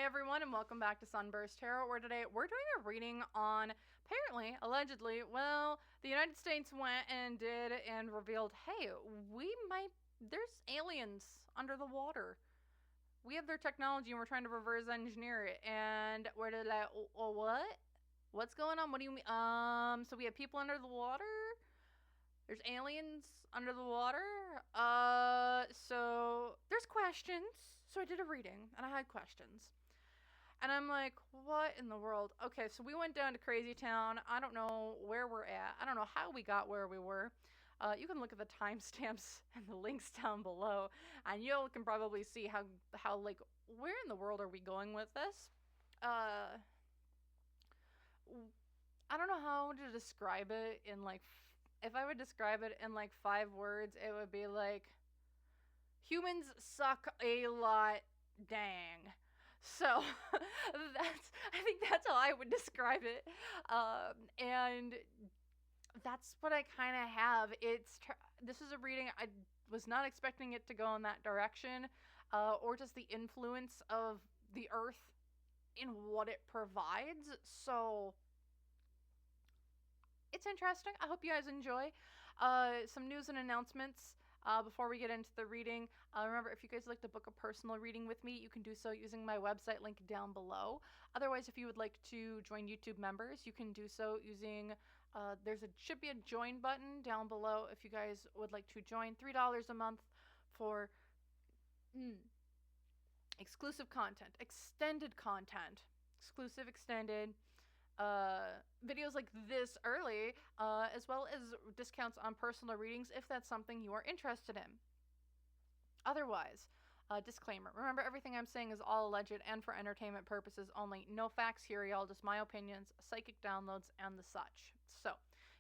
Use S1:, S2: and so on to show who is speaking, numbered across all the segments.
S1: Hi everyone and welcome back to SunBurst Tarot, where today we're doing a reading on, apparently, allegedly, well, the United States went and did and revealed, hey, there's aliens under the water. We have their technology and we're trying to reverse engineer it. And we're like, oh, what? What's going on? What do you mean? So we have people under the water? There's aliens under the water? So there's questions. So I did a reading and I had questions. And I'm like, what in the world? Okay, so we went down to Crazy Town. I don't know where we're at. I don't know how we got where we were. You can look at the timestamps and the links down below, and you can probably see how like where in the world are we going with this? Uh, I don't know how to describe it in like. If I would describe it in like 5 words, it would be like humans suck a lot. Dang. So I think that's how I would describe it. And that's what I kind of have. This is a reading I was not expecting it to go in that direction, or just the influence of the earth in what it provides. So it's interesting. I hope you guys enjoy. Some news and announcements. Before we get into the reading, remember, if you guys like to book a personal reading with me, you can do so using my website link down below. Otherwise, if you would like to join YouTube members, you can do so using, should be a join button down below if you guys would like to join. $3 a month for exclusive content, extended content, exclusive, extended, videos like this early, as well as discounts on personal readings if that's something you are interested in. Otherwise, disclaimer. Remember, everything I'm saying is all alleged and for entertainment purposes only. No facts here, y'all. Just my opinions, psychic downloads, and the such. So,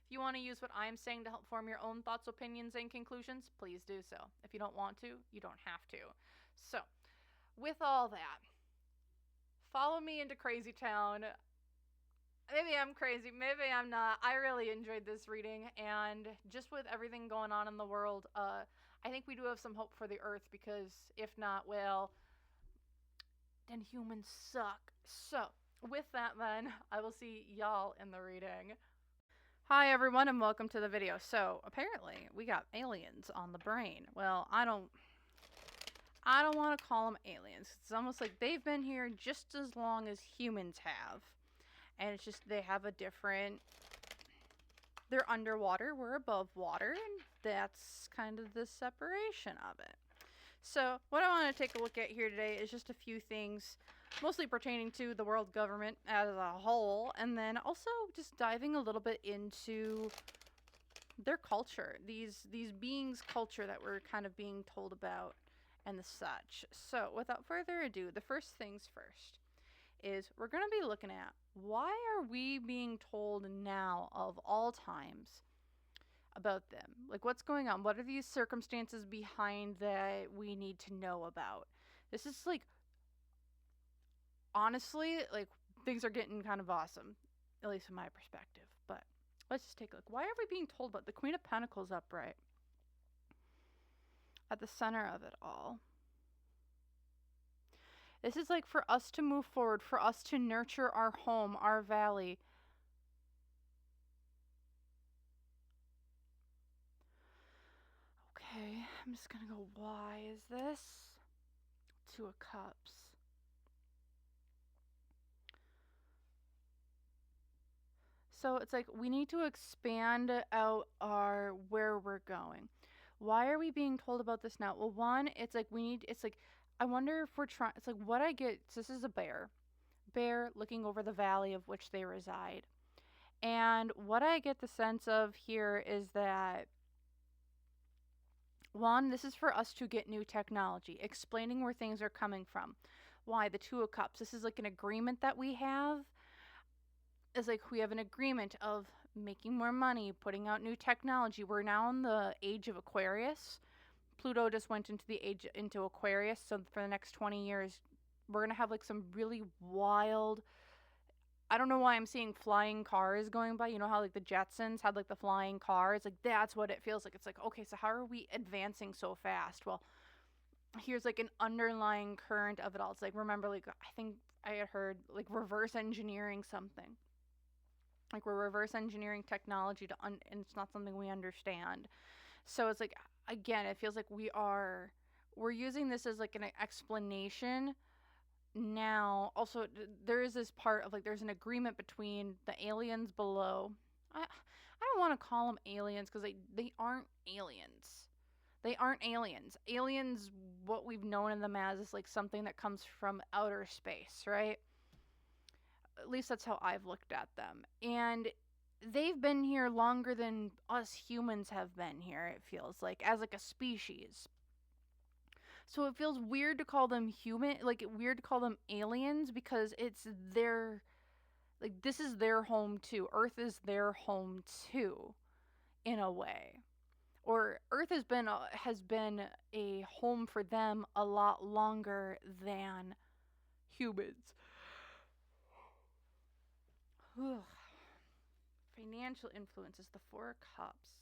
S1: if you want to use what I'm saying to help form your own thoughts, opinions, and conclusions, please do so. If you don't want to, you don't have to. So, with all that, follow me into Crazy Town. Maybe I'm crazy, maybe I'm not. I really enjoyed this reading, and just with everything going on in the world, I think we do have some hope for the Earth, because if not, well, then humans suck. So, with that then, I will see y'all in the reading. Hi everyone and welcome to the video. So, apparently, we got aliens on the brain. Well, I don't want to call them aliens. It's almost like they've been here just as long as humans have. And it's just they have a different, they're underwater, we're above water, and that's kind of the separation of it. So what I want to take a look at here today is just a few things, mostly pertaining to the world government as a whole, and then also just diving a little bit into their culture, these beings' culture that we're kind of being told about and the such. So without further ado, the first things first is we're going to be looking at, why are we being told now of all times about them? Like, what's going on? What are these circumstances behind that we need to know about? This is like, honestly, like, things are getting kind of awesome, at least from my perspective. But let's just take a look. Why are we being told about the Queen of Pentacles upright at the center of it all? This is like for us to move forward, for us to nurture our home, our valley. Okay, I'm just gonna go, why is this? Two of Cups. So it's like we need to expand out where we're going. Why are we being told about this now? Well, one, it's like I wonder if we're trying, it's like what I get, so this is a bear looking over the valley of which they reside. And what I get the sense of here is that, one, this is for us to get new technology, explaining where things are coming from. Why? The Two of Cups. This is like an agreement that we have. It's like we have an agreement of making more money, putting out new technology. We're now in the age of Aquarius. Pluto just went into Aquarius, so for the next 20 years, we're going to have like some really wild, I don't know why I'm seeing flying cars going by. You know how like the Jetsons had like the flying cars? Like that's what it feels like. It's like, okay, so how are we advancing so fast? Well, here's like an underlying current of it all. It's like, remember, like, I think I had heard like reverse engineering something. Like, we're reverse engineering technology and it's not something we understand. So it's like, again, it feels like we're using this as like an explanation now. Also, there is this part of like there's an agreement between the aliens below. I don't want to call them aliens because they aren't aliens. They aren't aliens. Aliens, what we've known them as, is like something that comes from outer space, right? At least that's how I've looked at them. And they've been here longer than us humans have been here, it feels like, as like a species. So it feels weird to call them human, like weird to call them aliens because it's their, like, this is their home too. Earth is their home too, in a way. Or Earth has been a home for them a lot longer than humans. Ugh. Financial influence is the Four of Cups.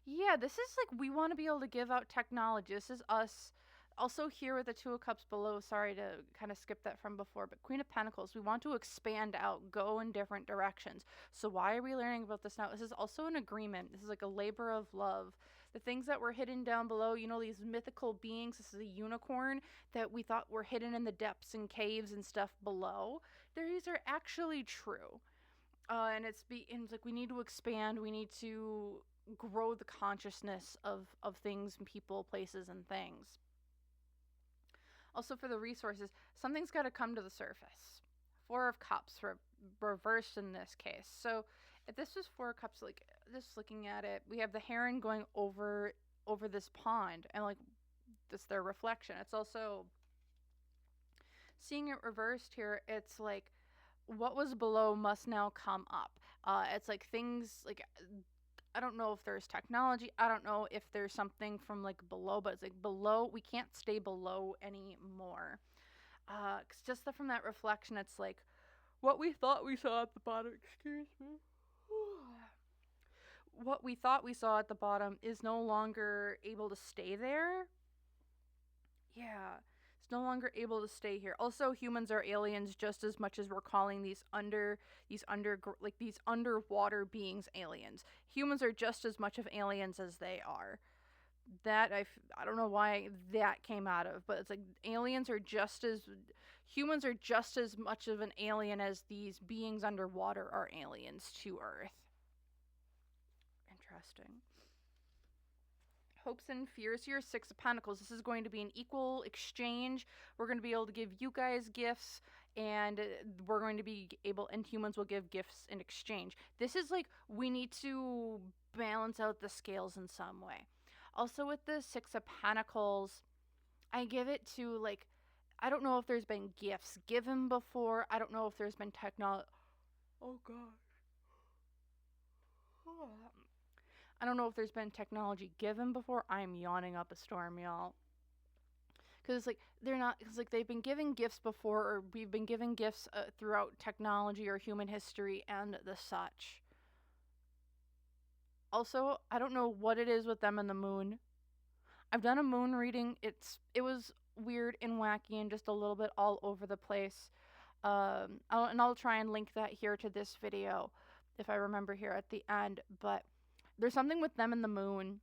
S1: Yeah, this is like we want to be able to give out technology. This is us. Also here with the Two of Cups below, sorry to kind of skip that from before, but Queen of Pentacles, we want to expand out, go in different directions. So why are we learning about this now? This is also an agreement. This is like a labor of love. The things that were hidden down below, you know, these mythical beings, this is a unicorn that we thought were hidden in the depths and caves and stuff below. These are actually true. And it's like we need to expand, we need to grow the consciousness of things and people, places, and things. Also, for the resources, something's got to come to the surface. Four of Cups, reversed in this case. So, if this was Four of Cups, like just looking at it, we have the heron going over this pond, and like this their reflection. It's also seeing it reversed here. It's like what was below must now come up. It's like things like I don't know if there's technology. I don't know if there's something from like below, but it's like below, we can't stay below anymore. 'Cause just from that reflection, it's like what we thought we saw at the bottom. Excuse me. What we thought we saw at the bottom is no longer able to stay there. Yeah. It's no longer able to stay here. Also, humans are aliens just as much as we're calling these underwater beings aliens. Humans are just as much of aliens as they are. That I don't know why that came out of, but it's like humans are just as much of an alien as these beings underwater are aliens to Earth. Interesting. Hopes and fears here, Six of Pentacles. This is going to be an equal exchange. We're going to be able to give you guys gifts, and we're going to be able, and humans will give gifts in exchange. This is like we need to balance out the scales in some way. Also, with the Six of Pentacles, I give it to like, I don't know if there's been gifts given before. I don't know if there's been technology. Oh gosh. I don't know if there's been technology given before. I'm yawning up a storm, y'all. Because like they're not. Because like they've been given gifts before, or we've been given gifts throughout technology or human history and the such. Also, I don't know what it is with them and the moon. I've done a moon reading. It was weird and wacky and just a little bit all over the place. I'll try and link that here to this video if I remember here at the end. But there's something with them and the moon.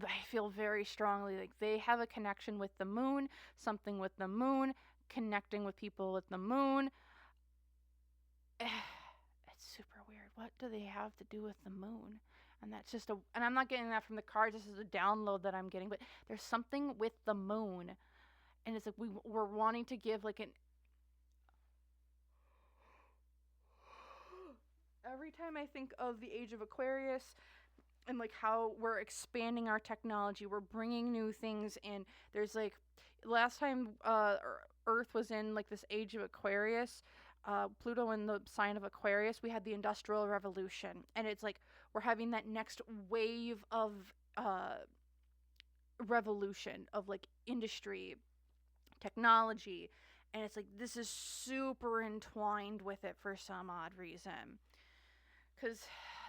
S1: I feel very strongly like they have a connection with the moon, something with the moon, connecting with people with the moon. It's super weird. What do they have to do with the moon? And that's just and I'm not getting that from the cards. This is a download that I'm getting, but there's something with the moon. And it's like we're wanting to give like an every time I think of the age of Aquarius and like how we're expanding our technology, we're bringing new things in. There's like last time Earth was in like this age of Aquarius, Pluto in the sign of Aquarius, we had the Industrial Revolution, and it's like we're having that next wave of revolution of like industry, technology, and it's like this is super entwined with it for some odd reason. Because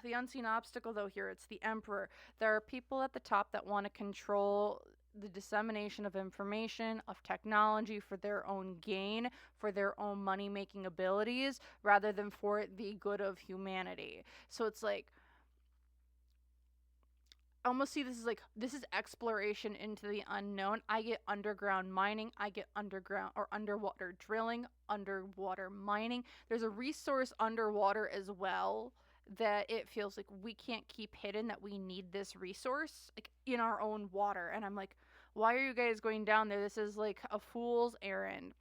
S1: the unseen obstacle, though, here, it's the Emperor. There are people at the top that want to control the dissemination of information, of technology for their own gain, for their own money-making abilities, rather than for the good of humanity. So it's like, I almost see this is exploration into the unknown. I get underground mining, I get underground or underwater drilling, underwater mining. There's a resource underwater as well that it feels like we can't keep hidden, that we need this resource like in our own water. And I'm like, why are you guys going down there? This is like a fool's errand.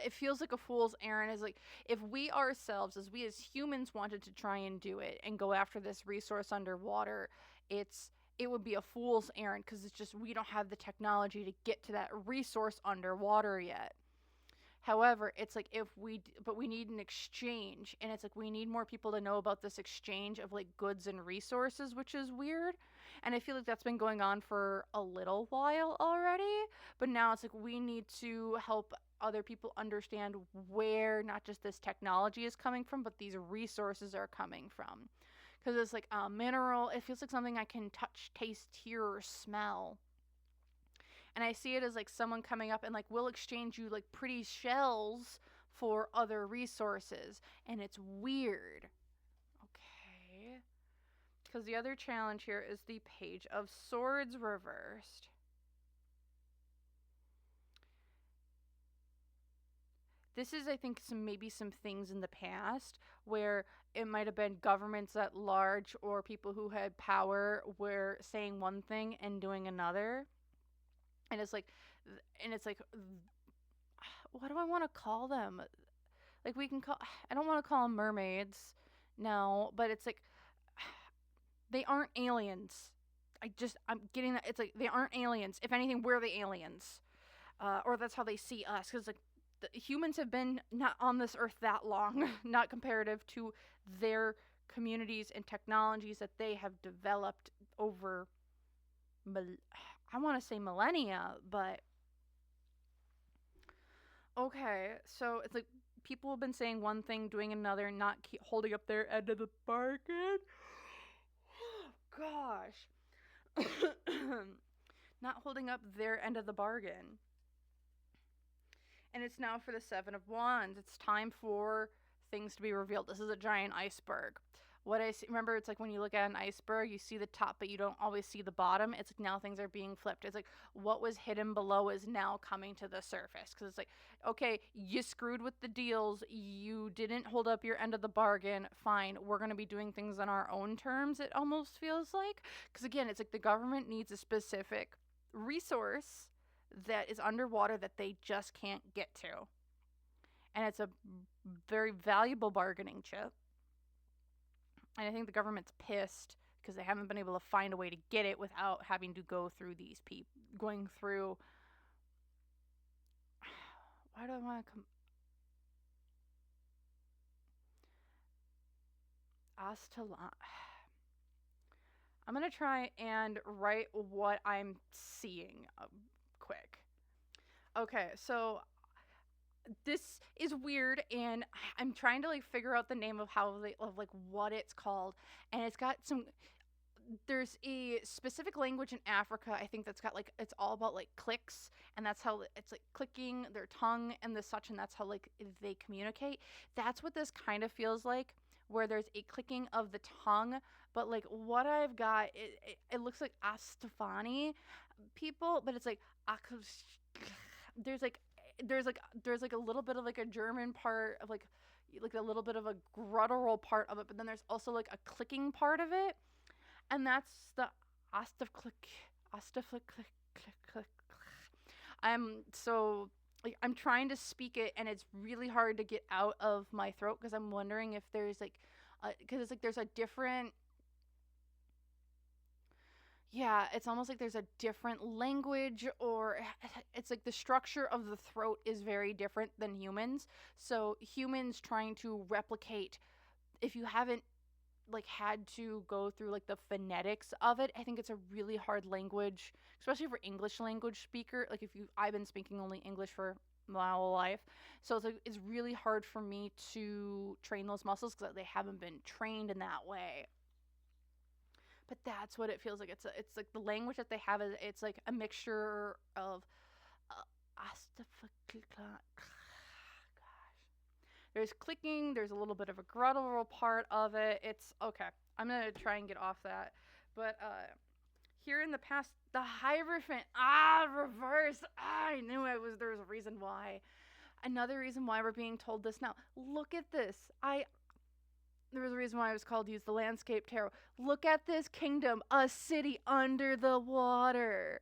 S1: It feels like a fool's errand. Is like, if we ourselves, as we as humans wanted to try and do it and go after this resource underwater, it would be a fool's errand, because it's just, we don't have the technology to get to that resource underwater yet. However, it's like, but we need an exchange, and it's like we need more people to know about this exchange of like goods and resources, which is weird. And I feel like that's been going on for a little while already, but now it's like we need to help other people understand where not just this technology is coming from, but these resources are coming from. Because it's like a mineral, it feels like something I can touch, taste, hear, or smell. And I see it as like someone coming up and like, we'll exchange you like pretty shells for other resources. And it's weird. Okay. Because the other challenge here is the Page of Swords reversed. This is, I think, maybe some things in the past where it might have been governments at large or people who had power were saying one thing and doing another. And it's like, what do I want to call them? Like, I don't want to call them mermaids, no, but it's like, they aren't aliens. I'm getting that. It's like, they aren't aliens. If anything, we're the aliens. Or that's how they see us. Because, like, the humans have been not on this earth that long, not comparative to their communities and technologies that they have developed over, I want to say millennia, but okay. So it's like people have been saying one thing, doing another, not holding up their end of the bargain. Gosh. Not holding up their end of the bargain. And it's now for the Seven of Wands. It's time for things to be revealed. This is a giant iceberg. What I see, remember, it's like when you look at an iceberg, you see the top, but you don't always see the bottom. It's like now things are being flipped. It's like what was hidden below is now coming to the surface. Because it's like, okay, you screwed with the deals. You didn't hold up your end of the bargain. Fine, we're going to be doing things on our own terms, it almost feels like. Because again, it's like the government needs a specific resource that is underwater that they just can't get to. And it's a very valuable bargaining chip. And I think the government's pissed because they haven't been able to find a way to get it without having to go through these people. Going through. Why do I want to come? Astala. I'm going to try and write what I'm seeing quick. Okay, so this is weird, and I'm trying to like figure out the name of like what it's called, and it's got some. There's a specific language in Africa, I think, that's got like, it's all about like clicks, and that's how it's like clicking their tongue and the such, and that's how like they communicate. That's what this kind of feels like, where there's a clicking of the tongue, but like what I've got, it looks like Astafani people, but it's like there's like a little bit of like a German part of like a little bit of a guttural part of it, but then there's also like a clicking part of it, and that's the Astaflick. So like I'm trying to speak it, and it's really hard to get out of my throat because I'm wondering if there's like, because it's like there's a different. Yeah, it's almost like there's a different language, or it's like the structure of the throat is very different than humans. So humans trying to replicate, if you haven't like had to go through like the phonetics of it, I think it's a really hard language, especially for English language speaker. Like I've been speaking only English for my whole life. So it's like, it's really hard for me to train those muscles because they haven't been trained in that way. But that's what it feels like. It's like the language that they have is, it's like a mixture of there's clicking, there's a little bit of a guttural part of it. It's okay. I'm gonna try and get off that. But here in the past, the Hierophant, reverse. I knew there was a reason why. Another reason why we're being told this now. Look at this. There was a reason why I was called to use the Landscape Tarot. Look at this kingdom, a city under the water.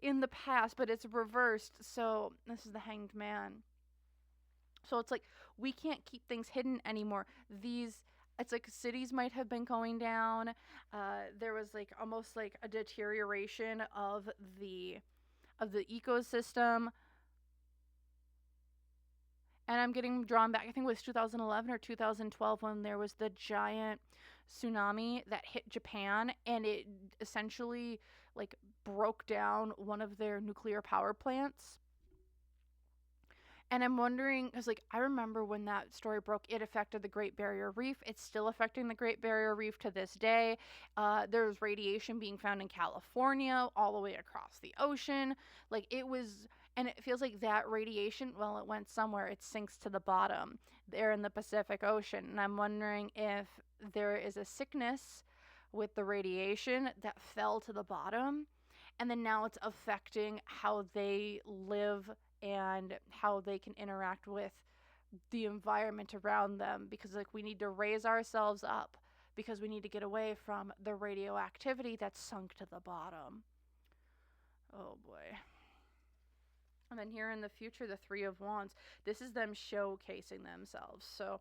S1: In the past, but it's reversed. So this is the Hanged Man. So it's like we can't keep things hidden anymore. It's like cities might have been going down. There was like almost like a deterioration of the ecosystem. And I'm getting drawn back, I think it was 2011 or 2012 when there was the giant tsunami that hit Japan, and it essentially like broke down one of their nuclear power plants. And I'm wondering, because like I remember when that story broke, it affected the Great Barrier Reef. It's still affecting the Great Barrier Reef to this day. There's radiation being found in California, all the way across the ocean. Like it was, and it feels like that radiation, well, it went somewhere. It sinks to the bottom there in the Pacific Ocean. And I'm wondering if there is a sickness with the radiation that fell to the bottom, and then now it's affecting how they live and how they can interact with the environment around them, because like we need to raise ourselves up because we need to get away from the radioactivity that's sunk to the bottom. Oh boy. And then here in the future, the Three of Wands, this is them showcasing themselves. So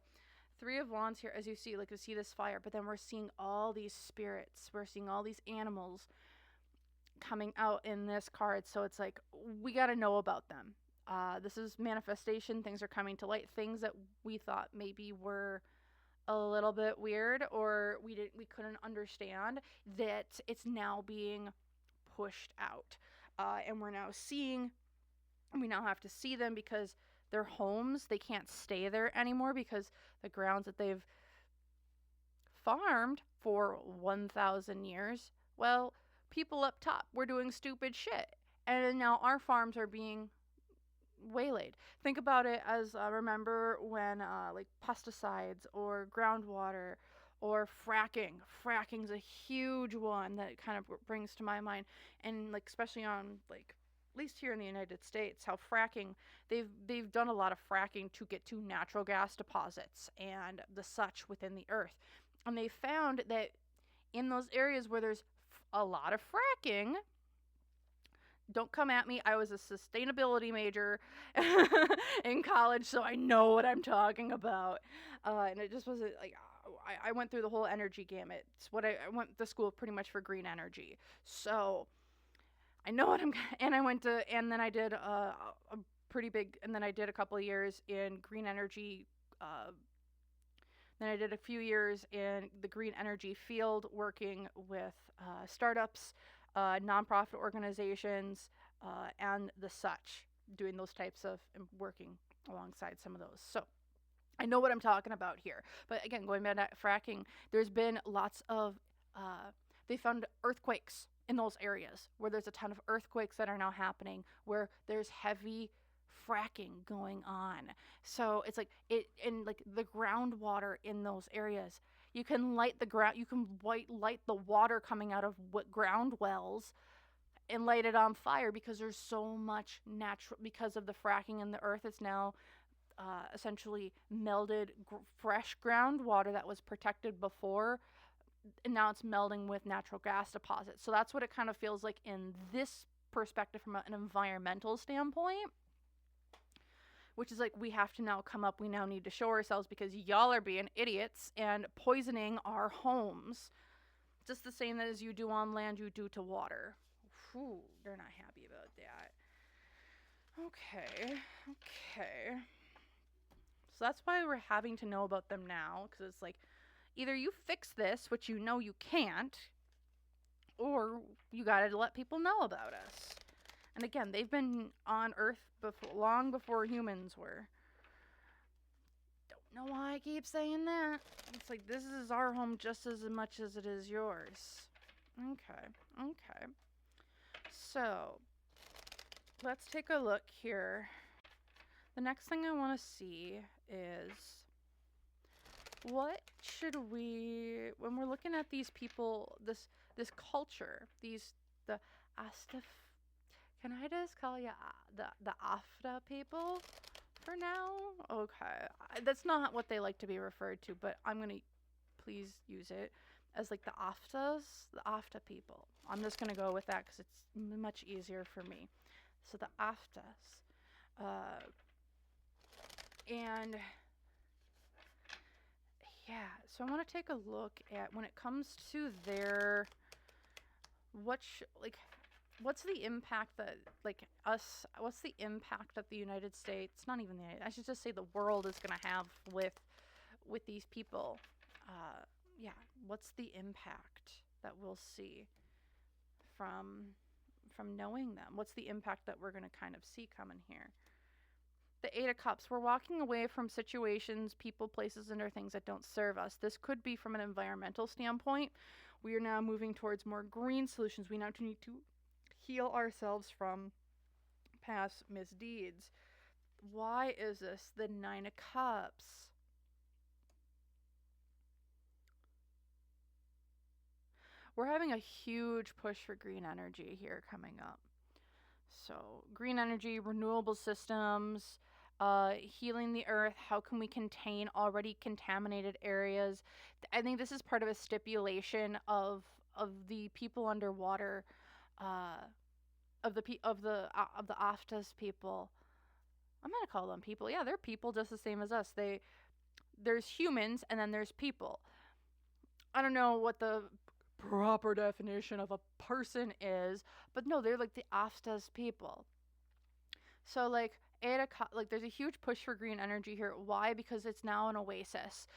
S1: Three of Wands here, as you see, like we see this fire, but then we're seeing all these spirits, we're seeing all these animals coming out in this card. So it's like we got to know about them. This is manifestation. Things are coming to light. Things that we thought maybe were a little bit weird or we couldn't understand, that it's now being pushed out. And we're now seeing, we now have to see them because their homes, they can't stay there anymore because the grounds that they've farmed for 1,000 years, well, people up top were doing stupid shit. And now our farms are being waylaid. Think about it as remember when like pesticides or groundwater or fracking. Fracking's a huge one that kind of brings to my mind, and like especially on like at least here in the United States, how fracking, they've done a lot of fracking to get to natural gas deposits and the such within the earth. And they found that in those areas where there's a lot of fracking, don't come at me, I was a sustainability major in college, so I know what I'm talking about. And it just wasn't like, I went through the whole energy gamut. It's what I went to school pretty much for green energy. So I know what and I went to, and then I did a pretty big, and then I did a couple of years in green energy. Then I did a few years in the green energy field working with startups, nonprofit organizations, and the such, doing those types of working alongside some of those. So I know what I'm talking about here. But again, going back to fracking, there's been lots of, they found earthquakes in those areas where there's a ton of earthquakes that are now happening, where there's heavy fracking going on. So it's like in like the groundwater in those areas, you can light the ground, you can light the water coming out of ground wells and light it on fire because there's so much natural, because of the fracking in the earth. It's now essentially melded fresh groundwater that was protected before, and now it's melding with natural gas deposits. So that's what it kind of feels like in this perspective from an environmental standpoint, which is like we have to now come up, we now need to show ourselves because y'all are being idiots and poisoning our homes. Just the same as you do on land, you do to water. Whew, they're not happy about that. Okay. So that's why we're having to know about them now, because it's like either you fix this, which you know you can't, or you gotta let people know about us. And again, they've been on Earth long before humans were. Don't know why I keep saying that. It's like, this is our home just as much as it is yours. Okay. So, let's take a look here. The next thing I want to see is, what should we, when we're looking at these people, this culture, the Astaf, can I just call you the Afta people for now? Okay. That's not what they like to be referred to, but I'm going to please use it as like the Afta people. I'm just going to go with that because it's much easier for me. So the Aftas. And yeah, so I want to take a look at, when it comes to their, what's the impact that, what's the impact that the United States, not even I should just say the world is going to have with these people. Yeah, what's the impact that we'll see from knowing them? What's the impact that we're going to kind of see coming here? The Eight of Cups, we're walking away from situations, people, places, and or things that don't serve us. This could be from an environmental standpoint. We are now moving towards more green solutions. We now need to heal ourselves from past misdeeds. Why is this the Nine of Cups? We're having a huge push for green energy here coming up. So, green energy, renewable systems, healing the earth. How can we contain already contaminated areas? I think this is part of a stipulation of the people underwater, of the Aftas people. I'm gonna call them people. Yeah, they're people just the same as us. There's humans and then there's people. I don't know what the proper definition of a person is, but no, they're like the Aftas people. So like there's a huge push for green energy here. Why? Because it's now an oasis.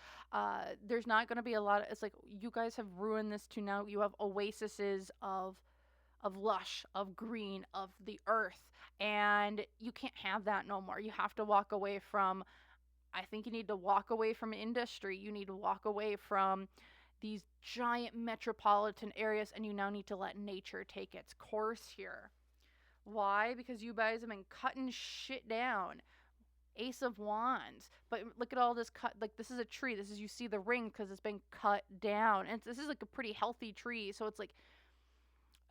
S1: There's not going to be a lot of, it's like, you guys have ruined this to now you have oases of lush, of green, of the earth, and you can't have that no more. You have to walk away from, I think you need to walk away from industry. You need to walk away from these giant metropolitan areas, and you now need to let nature take its course here. Why? Because you guys have been cutting shit down. Ace of Wands. But look at all this cut. Like, this is a tree. This is, you see the ring because it's been cut down. And this is like a pretty healthy tree. So it's like,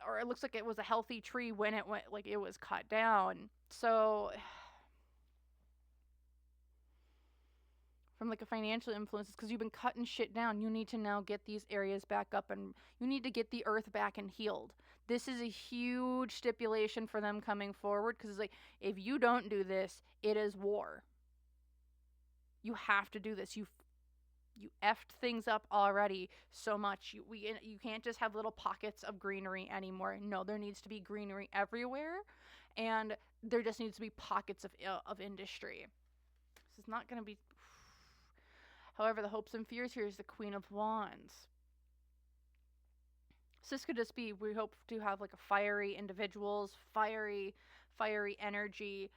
S1: or it looks like it was a healthy tree when it went, like, it was cut down. So from like a financial influence, because you've been cutting shit down, you need to now get these areas back up, and you need to get the earth back and healed. This is a huge stipulation for them coming forward, because it's like, if you don't do this, it is war. You have to do this. You effed things up already so much. You can't just have little pockets of greenery anymore. No, there needs to be greenery everywhere, and there just needs to be pockets of industry. This is not going to be. However, the hopes and fears here is the Queen of Wands. So this could just be, we hope to have like a fiery individuals, fiery energy.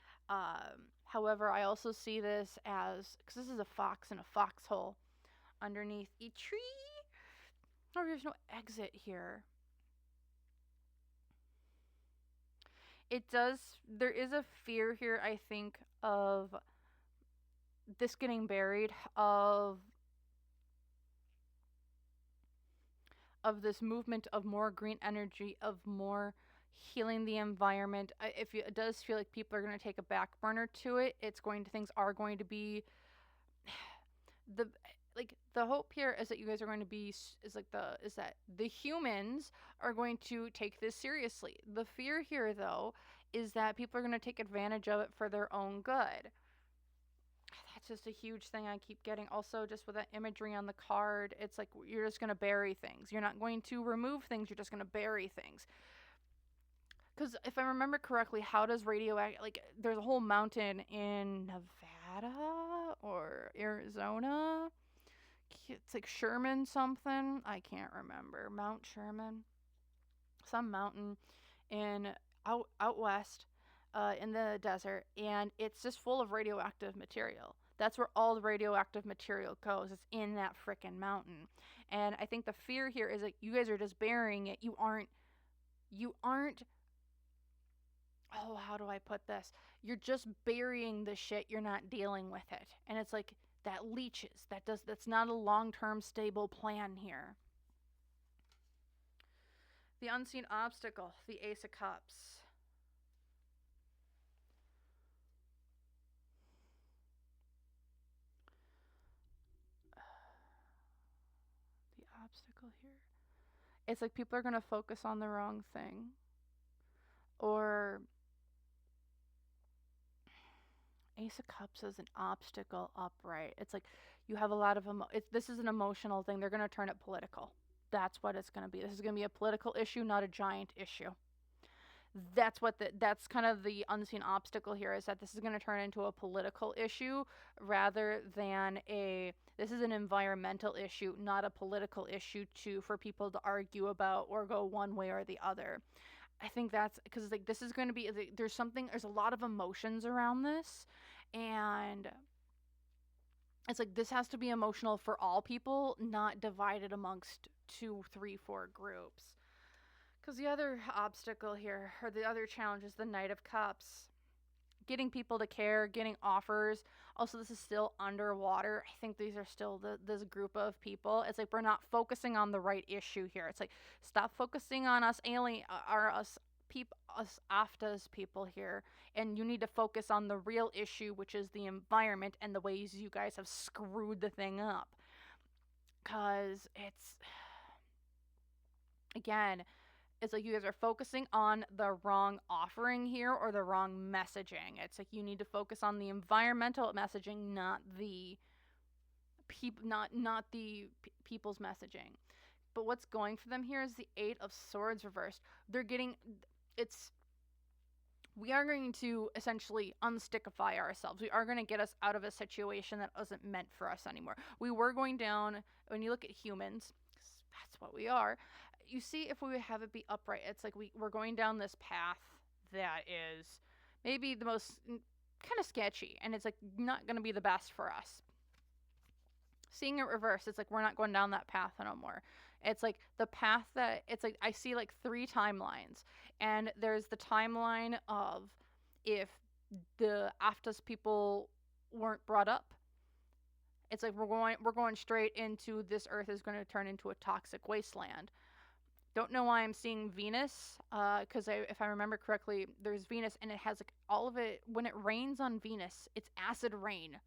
S1: However, I also see this as, because this is a fox in a foxhole underneath a tree. Oh, there's no exit here. There is a fear here, I think, of this getting buried, of this movement of more green energy, of more healing the environment. It does feel like people are going to take a back burner to it. Things are going to be the hope here is that you guys are going to be is that the humans are going to take this seriously. The fear here, though, is that people are going to take advantage of it for their own good. That's just a huge thing I keep getting. Also, just with that imagery on the card, it's like you're just going to bury things. You're not going to remove things. You're just going to bury things. Because if I remember correctly, how does radioactive, like, there's a whole mountain in Nevada or Arizona. It's like Sherman something. I can't remember. Mount Sherman. Some mountain in out west, in the desert, and it's just full of radioactive material. That's where all the radioactive material goes. It's in that frickin' mountain. And I think the fear here is that you guys are just burying it. You aren't oh, how do I put this? You're just burying the shit. You're not dealing with it. And it's like that leeches. That's not a long-term stable plan here. The unseen obstacle, the Ace of Cups. The obstacle here. It's like people are going to focus on the wrong thing. Or Ace of Cups is an obstacle upright. It's like you have a lot of this is an emotional thing. They're going to turn it political. That's what it's going to be. This is going to be a political issue, not a giant issue. That's kind of the unseen obstacle here, is that this is going to turn into a political issue rather than this is an environmental issue, not a political issue for people to argue about or go one way or the other. I think that's because like this is going to be there's a lot of emotions around this, and it's like this has to be emotional for all people, not divided amongst 2, 3, 4 groups. Because the other obstacle here, or the other challenge, is the Knight of Cups. Getting people to care, getting offers. Also, this is still underwater. I think these are still this group of people. It's like we're not focusing on the right issue here. It's like, stop focusing on us us AFTA's people here, and you need to focus on the real issue, which is the environment and the ways you guys have screwed the thing up. Because again, it's like you guys are focusing on the wrong offering here, or the wrong messaging. It's like you need to focus on the environmental messaging, not the people's messaging. But what's going for them here is the Eight of Swords reversed. We are going to essentially unstickify ourselves. We are going to get us out of a situation that wasn't meant for us anymore. We were going down, when you look at humans, that's what we are. You see, if we would have it be upright, it's like we're going down this path that is maybe the most kind of sketchy, and it's like not going to be the best for us. Seeing it reverse, it's like we're not going down that path no more. It's like the path that, it's like I see like 3 timelines, and there's the timeline of if the AFTA's people weren't brought up. It's like we're going straight into this earth is going to turn into a toxic wasteland. Don't know why I'm seeing Venus, because if I remember correctly, there's Venus, and it has like all of it. When it rains on Venus, it's acid rain,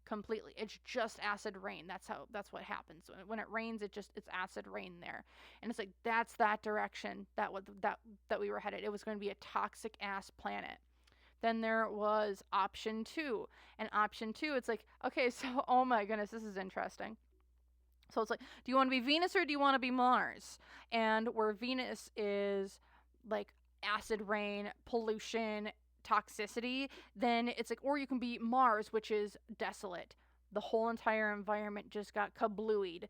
S1: completely. It's just acid rain. That's what happens when it rains. It's acid rain there, and it's like that's that direction that we were headed. It was going to be a toxic ass planet. Then there was option 2, and option 2, it's like, okay, so oh my goodness, this is interesting. So it's like, do you want to be Venus or do you want to be Mars? And where Venus is like acid rain, pollution, toxicity, then it's like, or you can be Mars, which is desolate. The whole entire environment just got kablooied.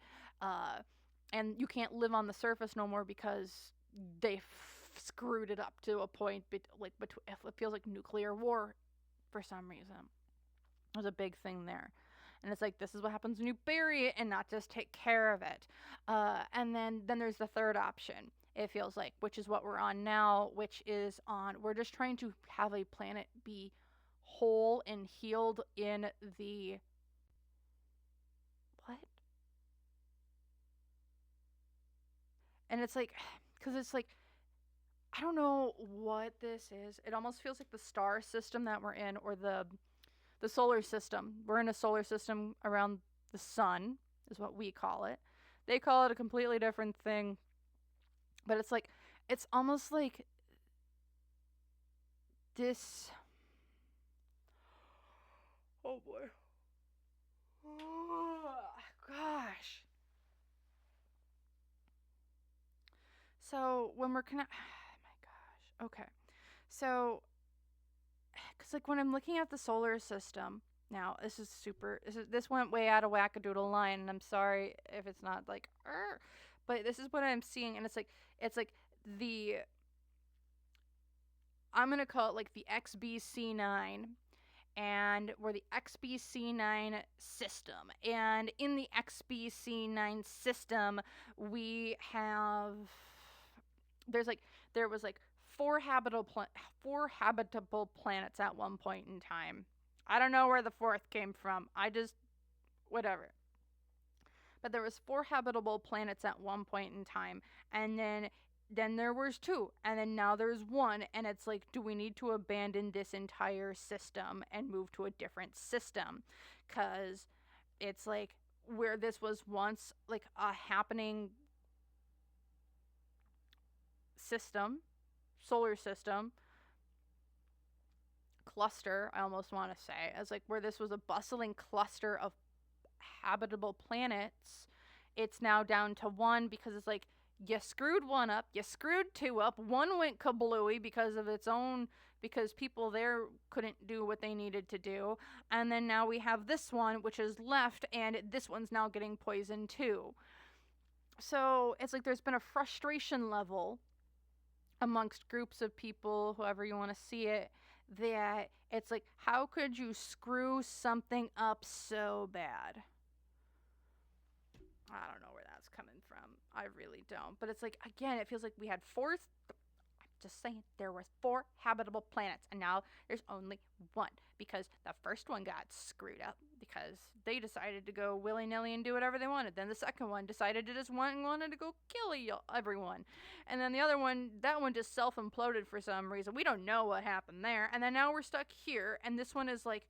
S1: And you can't live on the surface no more because they screwed it up to a point, it feels like nuclear war for some reason. There's a big thing there. And it's like, this is what happens when you bury it and not just take care of it. And then there's the third option, it feels like, which is what we're on now, which is we're just trying to have a planet be whole and healed in the... What? And it's like, because it's like, I don't know what this is. It almost feels like the star system that we're in, or the solar system. We're in a solar system around the sun, is what we call it. They call it a completely different thing. But it's like, it's almost like this... Oh boy. Oh, gosh. So when we're oh my gosh. Okay. So, because like when I'm looking at the solar system, now this went way out of wackadoodle line, and I'm sorry if it's not like, but this is what I'm seeing, and it's like the I'm going to call it like the XBC9. And we're the XBC9 system. And in the XBC9 system, we have there was like four habitable planets at one point in time. I don't know where the fourth came from. Whatever. But there was four habitable planets at one point in time, and then there was two, and then now there's one, and it's like, do we need to abandon this entire system and move to a different system? Because it's like where this was once like a happening system, solar system, cluster, I almost want to say, as like where this was a bustling cluster of habitable planets, it's now down to one, because it's like, you screwed one up, you screwed two up, one went kablooey because people there couldn't do what they needed to do, and then now we have this one, which is left, and this one's now getting poisoned too. So it's like there's been a frustration level amongst groups of people, whoever you want to see it, that it's like, how could you screw something up so bad? I don't know where that's coming from. I really don't. But it's like, again, it feels like we had I'm just saying, there was four habitable planets, and now there's only one, because the first one got screwed up because they decided to go willy-nilly and do whatever they wanted. Then the second one decided to just wanted to go kill everyone. And then the other one, that one just self-imploded for some reason. We don't know what happened there. And then now we're stuck here, and this one is like,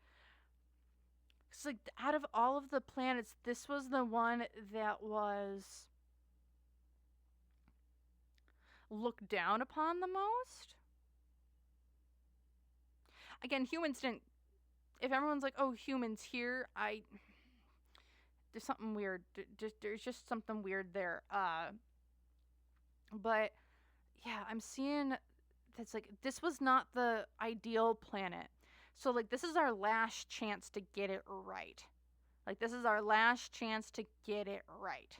S1: it's like, out of all of the planets, this was the one that was looked down upon the most. Again, humans didn't. If everyone's like, oh, humans here, there's something weird. There's just something weird there. But yeah, I'm seeing that's like, this was not the ideal planet. So, like, this is our last chance to get it right. Like, this is our last chance to get it right.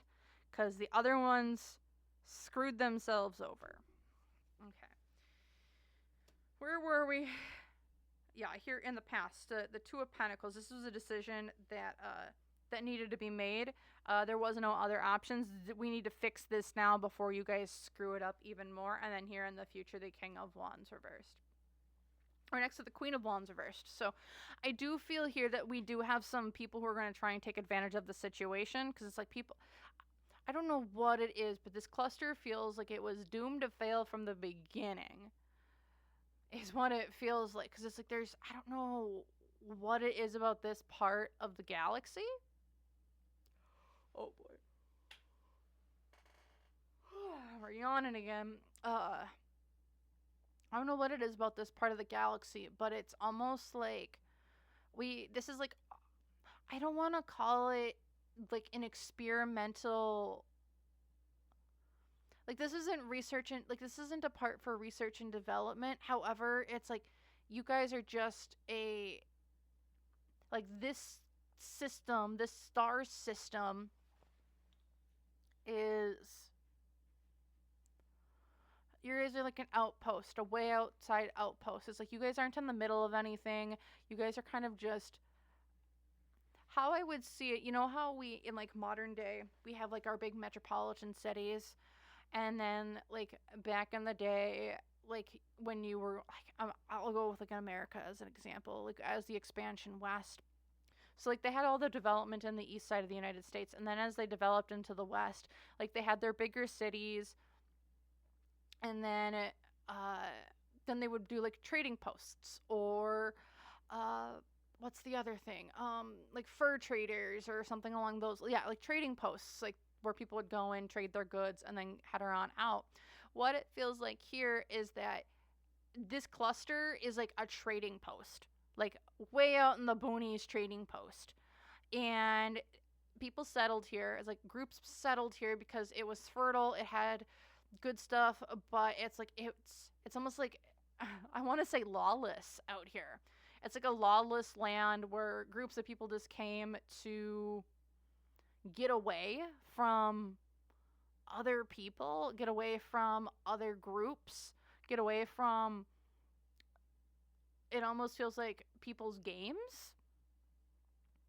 S1: Because the other ones screwed themselves over. Okay. Where were we? Yeah, here in the past. The Two of Pentacles. This was a decision that needed to be made. There was no other options. We need to fix this now before you guys screw it up even more. And then here in the future, the King of Wands reversed. Or next to the Queen of Wands reversed. So I do feel here that we do have some people who are going to try and take advantage of the situation. Because it's like people, I don't know what it is, but this cluster feels like it was doomed to fail from the beginning. Is what it feels like. Because it's like I don't know what it is about this part of the galaxy. Oh boy. We're yawning again. I don't know what it is about this part of the galaxy, but it's almost like this is like, I don't want to call it like an experimental, like this isn't research and like this isn't a part for research and development. However, it's like you guys are just this system, this star system is, you guys are like an outpost, a way outside outpost. It's like you guys aren't in the middle of anything. You guys are kind of just, how I would see it, you know how we, in like modern day, we have like our big metropolitan cities, and then like back in the day, like when you were like, I'll go with like America as an example, like as the expansion west. So like they had all the development in the east side of the United States, and then as they developed into the west, like they had their bigger cities. And then they would do like trading posts, or what's the other thing? Like fur traders or something along those. Yeah, like trading posts, like where people would go and trade their goods and then head on out. What it feels like here is that this cluster is like a trading post, like way out in the boonies trading post, and people settled here. It's like groups settled here because it was fertile. It had good stuff, but it's like it's almost like I want to say lawless out here. It's like a lawless land where groups of people just came to get away from other people, get away from other groups, get away from it almost feels like people's games.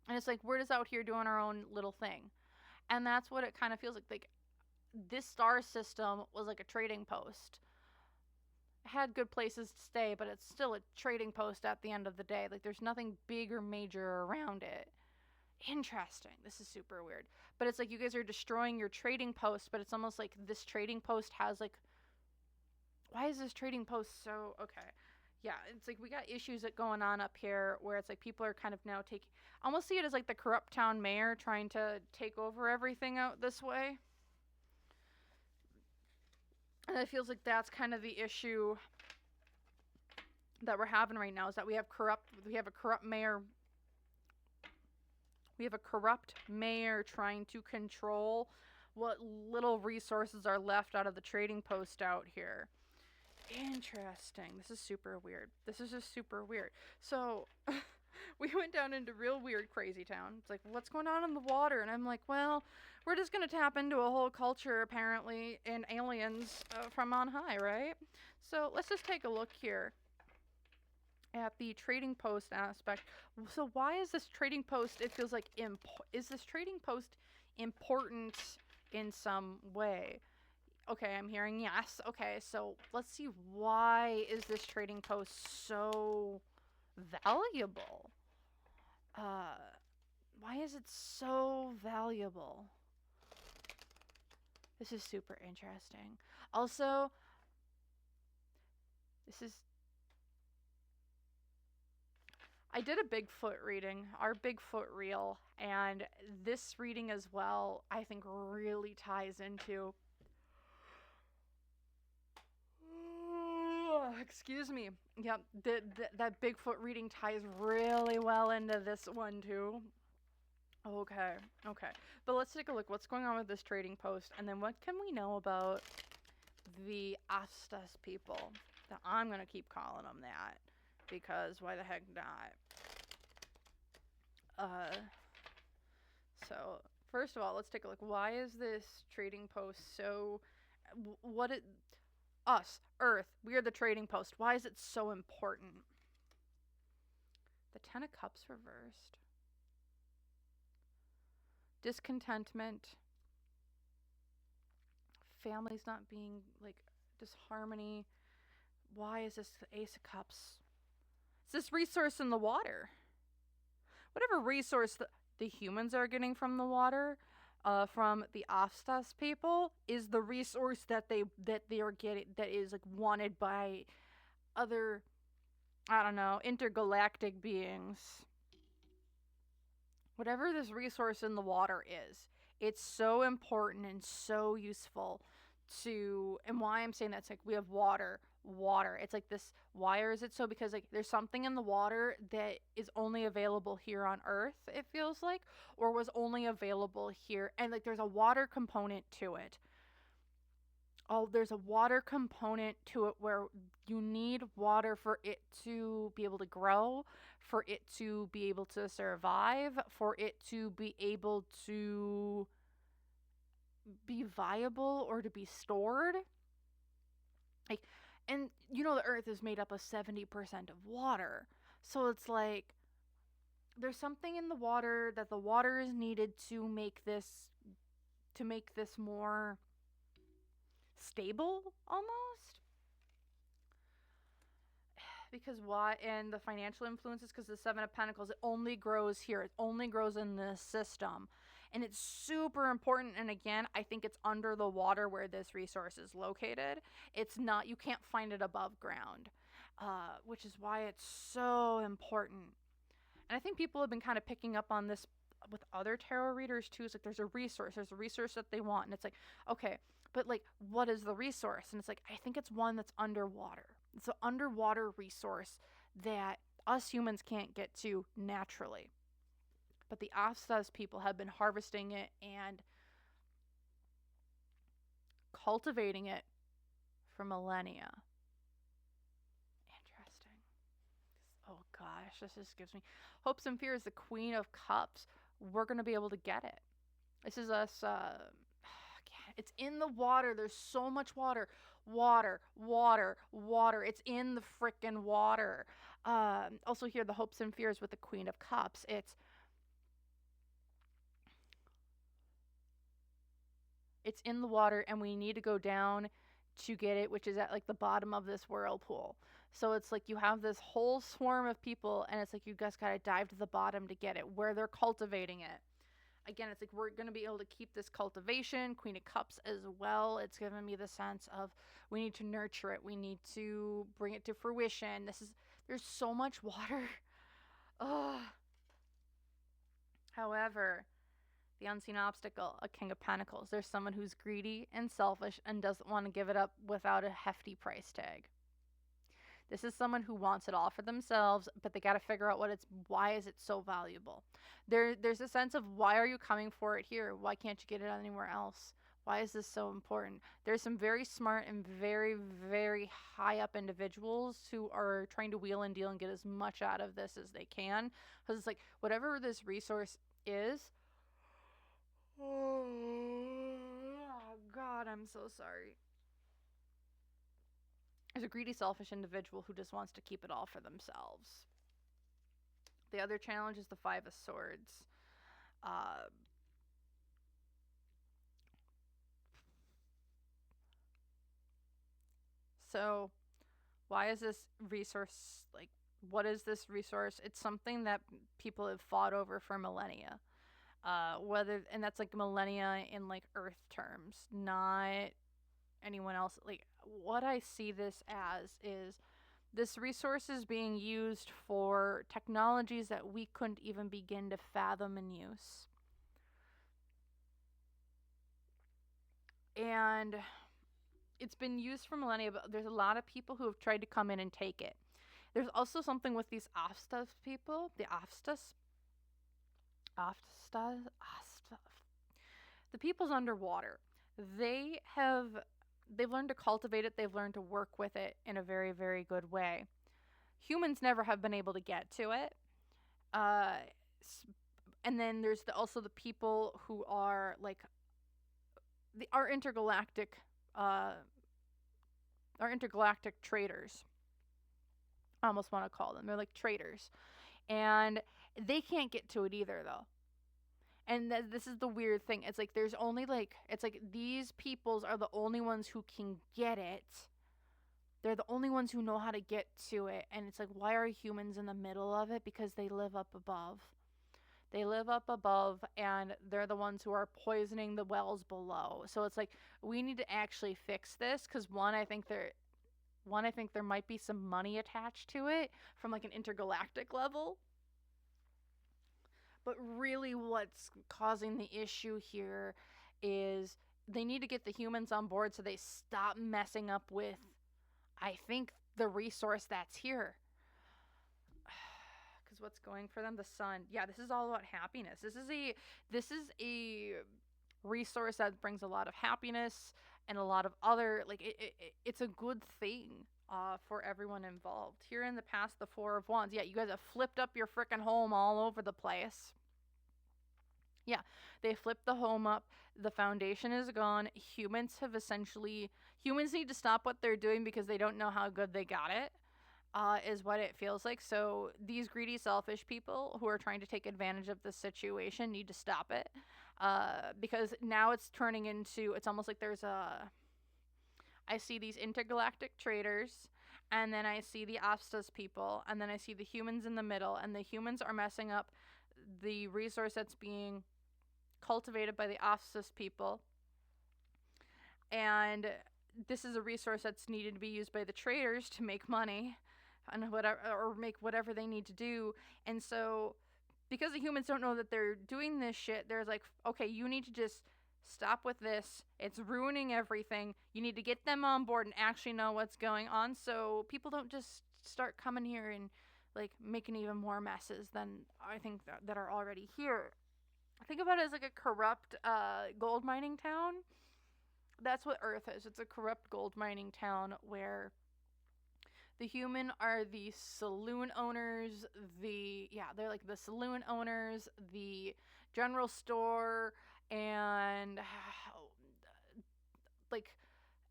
S1: And it's like, we're just out here doing our own little thing. And that's what it kind of feels like. Like, this star system was like a trading post. It had good places to stay, but it's still a trading post at the end of the day. Like, there's nothing big or major around it. Interesting. This is super weird. But it's like you guys are destroying your trading post, but it's almost like this trading post has like, why is this trading post so okay? Yeah, it's like we got issues that going on up here where it's like people are kind of now taking, I almost see it as like the corrupt town mayor trying to take over everything out this way. And it feels like that's kind of the issue that we're having right now, is that we have a corrupt mayor. We have a corrupt mayor trying to control what little resources are left out of the trading post out here. Interesting. This is super weird. This is just super weird. So we went down into real weird crazy town. It's like, what's going on in the water? And I'm like, well, we're just going to tap into a whole culture apparently in aliens from on high, right? So let's just take a look here at the trading post aspect. So why is this trading post, it feels like, is this trading post important in some way? Okay, I'm hearing yes. Okay, so let's see, why is this trading post so valuable? Why is it so valuable? This is super interesting. Also, I did a Bigfoot reading, our Bigfoot reel, and this reading as well, I think really ties into, excuse me. Yep, that Bigfoot reading ties really well into this one too. Okay. But let's take a look. What's going on with this trading post? And then what can we know about the Astas people? I'm going to keep calling them that, because why the heck not? So, first of all, let's take a look. Why is this trading post so... Us, Earth, we are the trading post. Why is it so important? The Ten of Cups reversed. Discontentment. Families not being, like, disharmony. Why is this the Ace of Cups? It's this resource in the water. Whatever resource the humans are getting from the water, from the Astas people, is the resource that they are getting, that is like wanted by other, I don't know, intergalactic beings. Whatever this resource in the water is, it's so important and so useful to, and why I'm saying that's like, we have water. It's like this, why is it so? Because like there's something in the water that is only available here on Earth, it feels like, or was only available here, and like there's a water component to it. There's a water component to it where you need water for it to be able to grow, for it to be able to survive, for it to be able to be viable or to be stored. Like, and you know the Earth is made up of 70% of water. So it's like there's something in the water that the water is needed to make this more stable almost. Because why? And the financial influences, because the Seven of Pentacles, it only grows here. It only grows in this system. And it's super important. And again, I think it's under the water where this resource is located. It's not, you can't find it above ground, which is why it's so important. And I think people have been kind of picking up on this with other tarot readers too. It's like there's a resource that they want. And it's like, okay, but like, what is the resource? And it's like, I think it's one that's underwater. It's an underwater resource that us humans can't get to naturally. But the Astas people have been harvesting it and cultivating it for millennia. Interesting. Oh gosh, this just gives me hopes and fears. The Queen of Cups. We're going to be able to get it. This is us, again, It's in the water. There's so much water. Water, water, water. It's in the frickin' water. Also here, the hopes and fears with the Queen of Cups. It's in the water, and we need to go down to get it, which is at like the bottom of this whirlpool. So it's like you have this whole swarm of people, and it's like you guys gotta dive to the bottom to get it, where they're cultivating it. Again, it's like we're going to be able to keep this cultivation, Queen of Cups as well. It's giving me the sense of we need to nurture it. We need to bring it to fruition. There's so much water. Ugh. However, the unseen obstacle, a King of Pentacles. There's someone who's greedy and selfish and doesn't want to give it up without a hefty price tag. This is someone who wants it all for themselves, but they got to figure out why is it so valuable. There's a sense of, why are you coming for it here? Why can't you get it anywhere else? Why is this so important? There's some very smart and very, very high up individuals who are trying to wheel and deal and get as much out of this as they can. Because it's like, whatever this resource is, oh God, I'm so sorry. There's a greedy, selfish individual who just wants to keep it all for themselves. The other challenge is the Five of Swords. So, why is this resource, like, what is this resource? It's something that people have fought over for millennia. And that's like millennia in like Earth terms, not anyone else. Like, what I see this as is this resource is being used for technologies that we couldn't even begin to fathom and use. And it's been used for millennia, but there's a lot of people who have tried to come in and take it. There's also something with these Afstas people, the the people's underwater. They've learned to cultivate it. They've learned to work with it in a very, very good way. Humans never have been able to get to it. And then there's also the people who are like our intergalactic traders. I almost want to call them. They're like traders. And they can't get to it either, though. And this is the weird thing. It's like there's only like, it's like these peoples are the only ones who can get it. They're the only ones who know how to get to it. And it's like, why are humans in the middle of it? Because they live up above. They live up above, and they're the ones who are poisoning the wells below. So it's like, we need to actually fix this, because I think there might be some money attached to it from like an intergalactic level. But really what's causing the issue here is they need to get the humans on board so they stop messing up with, I think, the resource that's here. Because what's going for them? The sun. Yeah, this is all about happiness. This is a resource that brings a lot of happiness and a lot of other, like, it's a good thing for everyone involved. Here in the past, the Four of Wands. Yeah, you guys have flipped up your frickin' home all over the place. Yeah, they flipped the home up. The foundation is gone. Humans need to stop what they're doing because they don't know how good they got it, is what it feels like. So these greedy, selfish people who are trying to take advantage of this situation need to stop it. Because now it's turning into, it's almost like I see these intergalactic traders, and then I see the Afstas people, and then I see the humans in the middle, and the humans are messing up the resource that's being cultivated by the Afstas people. And this is a resource that's needed to be used by the traders to make money and whatever, or make whatever they need to do. And so because the humans don't know that they're doing this shit, they're like, okay, you need to just stop with this. It's ruining everything. You need to get them on board and actually know what's going on, so people don't just start coming here and like making even more messes than I think that are already here. Think about it as like a corrupt gold mining town. That's what Earth is. It's a corrupt gold mining town where the human are the saloon owners, they're like the saloon owners, the general store, and like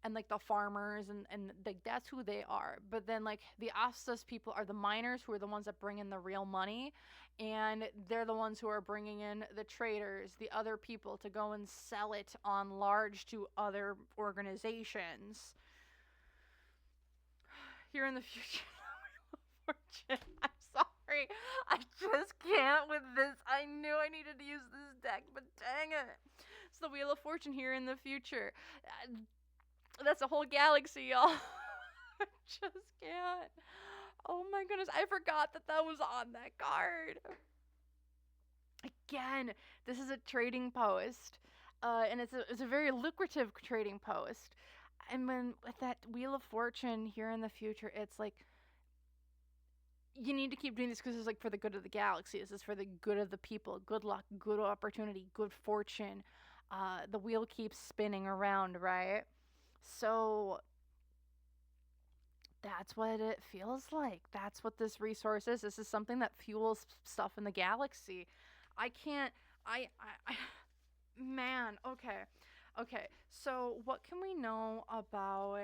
S1: and like the farmers and like that's who they are. But then like the Astas people are the miners who are the ones that bring in the real money, and they're the ones who are bringing in the traders, the other people to go and sell it on large to other organizations. Here in the future, fortune. I'm sorry. I just can't with this. I knew I needed to use this deck, but dang it. It's the Wheel of Fortune here in the future. That's a whole galaxy, y'all. I just can't. Oh my goodness. I forgot that that was on that card. Again, this is a trading post. And it's a very lucrative trading post. And when with that Wheel of Fortune here in the future, it's like you need to keep doing this because it's like for the good of the galaxy. This is for the good of the people. Good luck, good opportunity, good fortune. The wheel keeps spinning around, right? So that's what it feels like. That's what this resource is. This is something that fuels stuff in the galaxy. I can't. I man. Okay. So what can we know about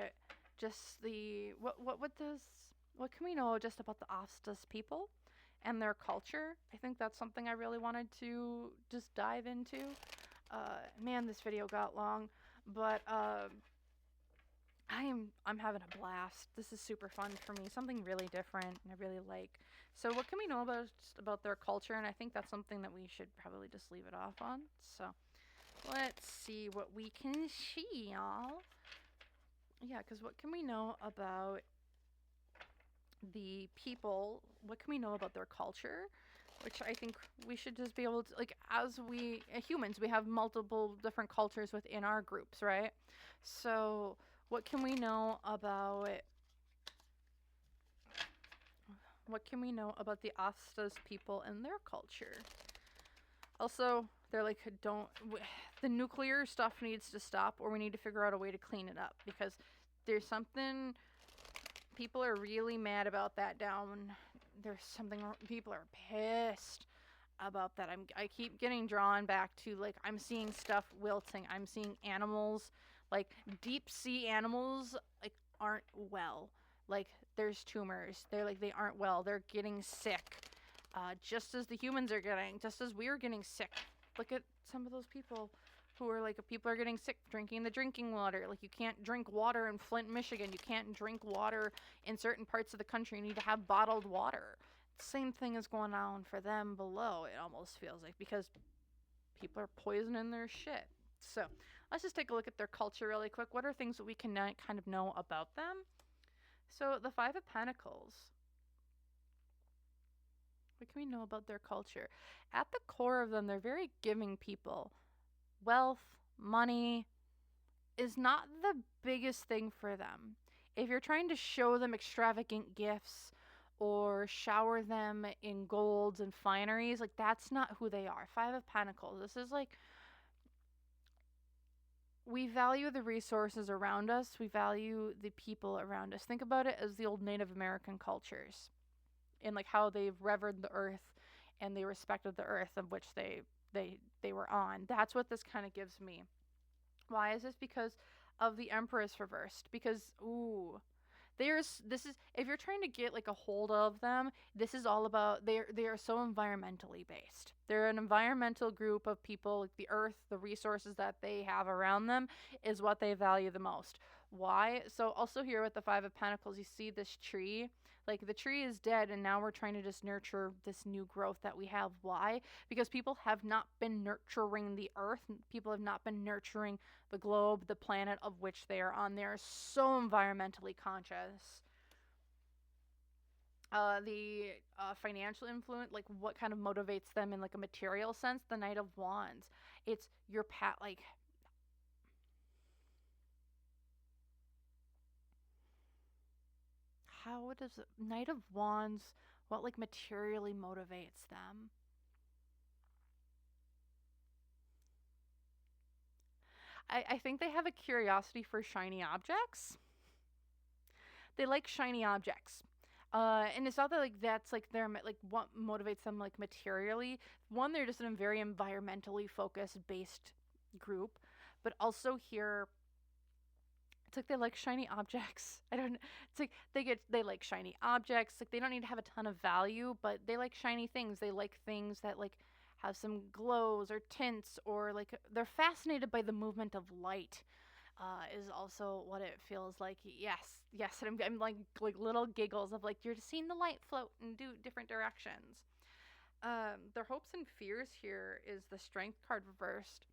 S1: just the what can we know just about the Astas people and their culture? I think that's something I really wanted to just dive into. Man, this video got long, but I'm having a blast. This is super fun for me. Something really different and I really like. So what can we know about their culture? And I think that's something that we should probably just leave it off on. So let's see what we can see, y'all. Yeah, because what can we know about the people? What can we know about their culture? Which I think we should just be able to, like, as we humans, we have multiple different cultures within our groups, right? So what can we know about the Astas people and their culture? Also, they're like, the nuclear stuff needs to stop, or we need to figure out a way to clean it up, because there's something, people are really mad about that down. There's something, people are pissed about that. I keep getting drawn back to, like, I'm seeing stuff wilting. I'm seeing animals, like, deep sea animals, like, aren't well. Like, there's tumors. They aren't well. They're getting sick. Just as the humans are getting, just as we're getting sick. Look at some of those people who are like, people are getting sick drinking the drinking water. Like, you can't drink water in Flint, Michigan. You can't drink water in certain parts of the country. You need to have bottled water. Same thing is going on for them below, it almost feels like, because people are poisoning their shit. So let's just take a look at their culture really quick. What are things that we can kind of know about them? So the Five of Pentacles. What can we know about their culture? At the core of them, they're very giving people. Wealth, money is not the biggest thing for them. If you're trying to show them extravagant gifts or shower them in golds and fineries, like, that's not who they are. Five of Pentacles. This is like, we value the resources around us. We value the people around us. Think about it as the old Native American cultures, and like how they've revered the earth and they respected the earth of which they were on. That's what this kind of gives me. Why is this? Because of the Empress reversed. Because if you're trying to get like a hold of them, this is all about, they are so environmentally based. They're an environmental group of people. Like, the earth, the resources that they have around them is what they value the most. Why? So also here with the Five of Pentacles, you see this tree. Like, the tree is dead, and now we're trying to just nurture this new growth that we have. Why? Because people have not been nurturing the earth. People have not been nurturing the globe, the planet of which they are on. They are so environmentally conscious. The financial influence, like, what kind of motivates them in like a material sense? The Knight of Wands. It's your like, how does Knight of Wands, what like materially motivates them? I think they have a curiosity for shiny objects. They like shiny objects. And it's not that like that's like their like what motivates them like materially. One, they're just in a very environmentally focused based group, but also here It's like they like shiny objects. I don't. It's like they like shiny objects. Like they don't need to have a ton of value, but they like shiny things. They like things that like have some glows or tints, or like they're fascinated by the movement of light. Is also what it feels like. Yes, yes. And I'm like little giggles of like you're seeing the light float and do different directions. Their hopes and fears here is the Strength card reversed.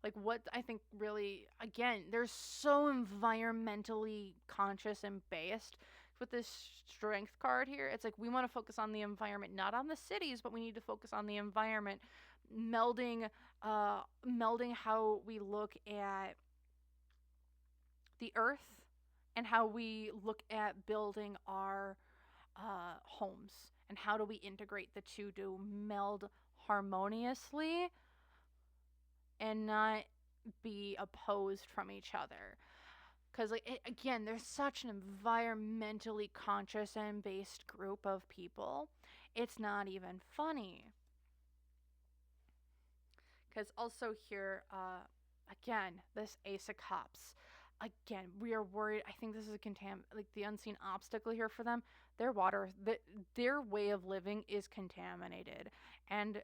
S1: Like what I think really, again, they're so environmentally conscious and based with this Strength card here. It's like we want to focus on the environment, not on the cities, but we need to focus on the environment, melding how we look at the earth and how we look at building our homes, and how do we integrate the two to meld harmoniously and not be opposed from each other. Because like again, there's such an environmentally conscious and based group of people, it's not even funny. Because also here, again, this Ace of Cups, again, we are worried. I think this is like the unseen obstacle here for them. Their water, their way of living is contaminated, and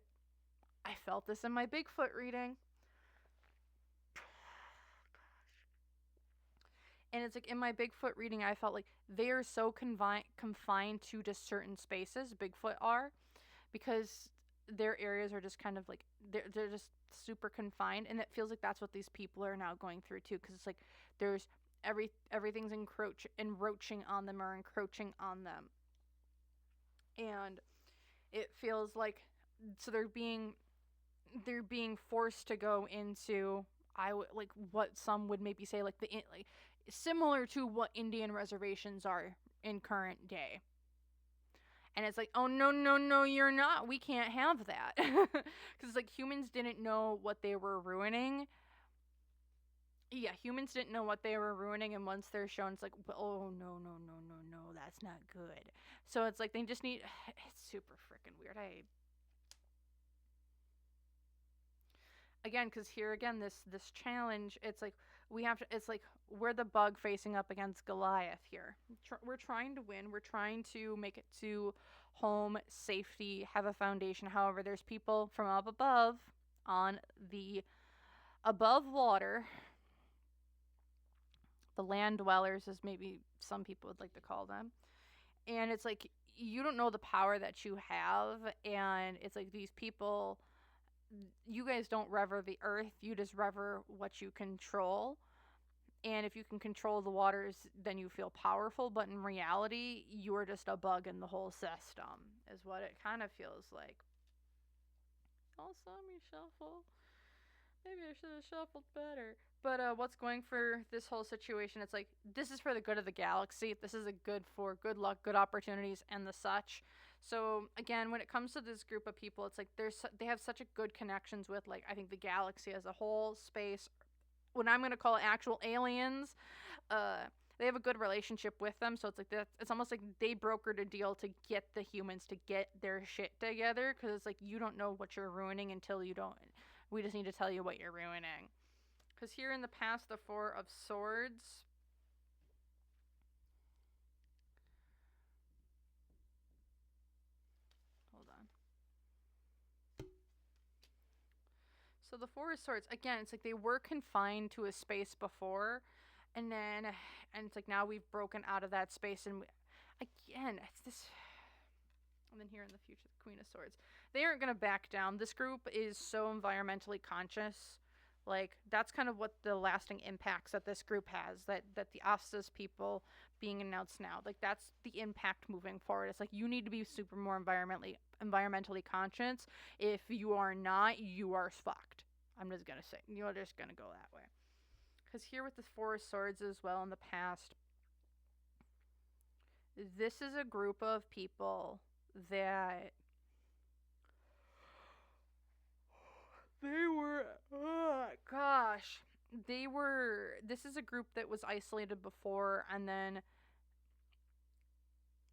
S1: I felt this in my Bigfoot reading. And it's like in my Bigfoot reading, I felt like they are so confined to just certain spaces. Bigfoot are, because their areas are just kind of like they're just super confined, and it feels like that's what these people are now going through too. Because it's like there's everything's encroaching on them or encroaching on them, and it feels like so they're being forced to go into like what some would maybe say like like similar to what Indian reservations are in current day. And it's like, oh, no, no, no, you're not. We can't have that. Because, like, humans didn't know what they were ruining. Yeah, humans didn't know what they were ruining. And once they're shown, it's like, oh, no, no, no, no, no, that's not good. So it's like they just need. It's super freaking weird. Again, because here again, this challenge, it's like it's like we're the bug facing up against Goliath here. We're trying to win. We're trying to make it to home safety, have a foundation. However, there's people from up above on the above water, the land dwellers, as maybe some people would like to call them. And it's like you don't know the power that you have, and it's like these people, you guys don't rever the earth, you just rever what you control. And if you can control the waters, then you feel powerful, but in reality, you are just a bug in the whole system, is what it kind of feels like. Also, me shuffle. Maybe I should have shuffled better. But what's going for this whole situation? It's like, this is for the good of the galaxy. This is a good for good luck, good opportunities, and the such. So again, when it comes to this group of people, it's like they have such a good connections with, like, I think the galaxy as a whole, space, what I'm gonna call actual aliens. They have a good relationship with them, so it's like that. It's almost like they brokered a deal to get the humans to get their shit together, because it's like you don't know what you're ruining until you don't. We just need to tell you what you're ruining. Because here in the past, the Four of Swords. Hold on. So the Four of Swords, again, it's like they were confined to a space before, and it's like now we've broken out of that space, and again, it's this. And then here in the future, the Queen of Swords. They aren't going to back down. This group is so environmentally conscious. Like, that's kind of what the lasting impacts that this group has, that the Astas people being announced now. Like, that's the impact moving forward. It's like, you need to be super more environmentally conscious. If you are not, you are fucked. I'm just going to say, you're just going to go that way. Because here with the Four of Swords as well in the past, this is a group of people that this is a group that was isolated before, and then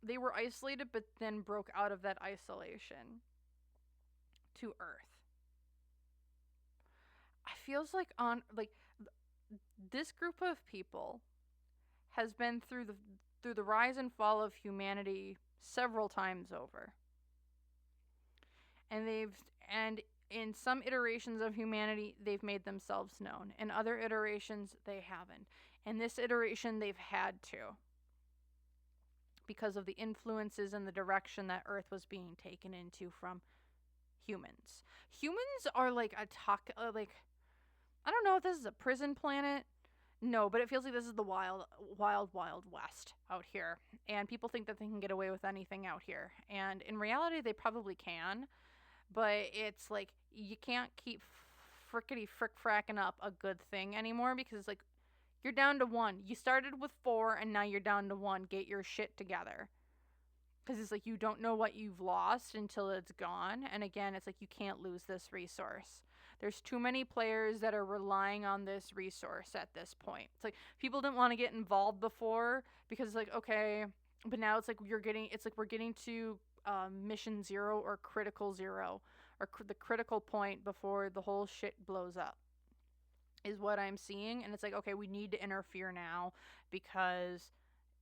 S1: they were isolated but then broke out of that isolation to Earth. I feels like this group of people has been through the rise and fall of humanity several times over. And in some iterations of humanity, they've made themselves known. In other iterations, they haven't. In this iteration, they've had to, because of the influences and the direction that Earth was being taken into from humans. Humans are like I don't know if this is a prison planet. No, but it feels like this is the wild, wild, wild west out here. And people think that they can get away with anything out here. And in reality, they probably can. But it's like, you can't keep frickety frick fracking up a good thing anymore, because it's like, you're down to one. You started with 4 and now you're down to 1. Get your shit together. Because it's like, you don't know what you've lost until it's gone. And again, it's like, you can't lose this resource. There's too many players that are relying on this resource at this point. It's like, people didn't want to get involved before because it's like, okay, but now it's like we're getting to mission 0 or critical 0, or the critical point before the whole shit blows up, is what I'm seeing. And it's like, okay, we need to interfere now, because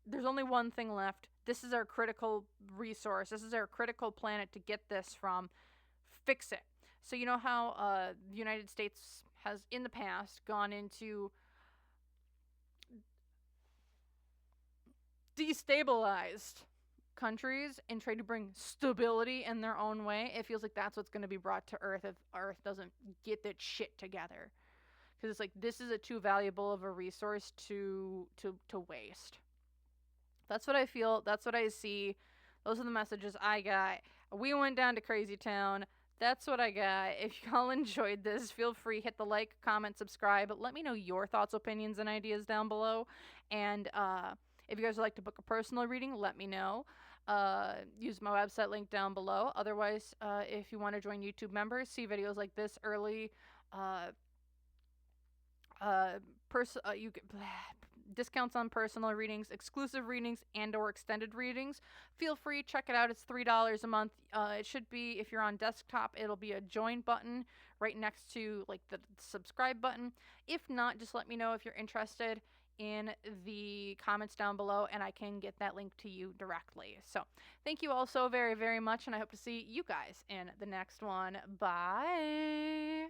S1: there's only one thing left. This is our critical resource. This is our critical planet to get this from. Fix it. So you know how the United States has in the past gone into destabilized countries and tried to bring stability in their own way. It feels like that's what's going to be brought to Earth if Earth doesn't get that shit together. Because it's like, this is a too valuable of a resource to waste. That's what I feel. That's what I see. Those are the messages I got. We went down to Crazy Town. That's what I got. If y'all enjoyed this, feel free, hit the like, comment, subscribe. Let me know your thoughts, opinions, and ideas down below. And if you guys would like to book a personal reading, let me know. Use my website link down below. Otherwise, if you want to join YouTube members, see videos like this early, you get discounts on personal readings, exclusive readings, and or extended readings. Feel free, check it out. It's $3 a month. It should be, if you're on desktop, it'll be a join button right next to like the subscribe button. If not, just let me know if you're interested in the comments down below, and I can get that link to you directly. So thank you all so very, very much, and I hope to see you guys in the next one. Bye.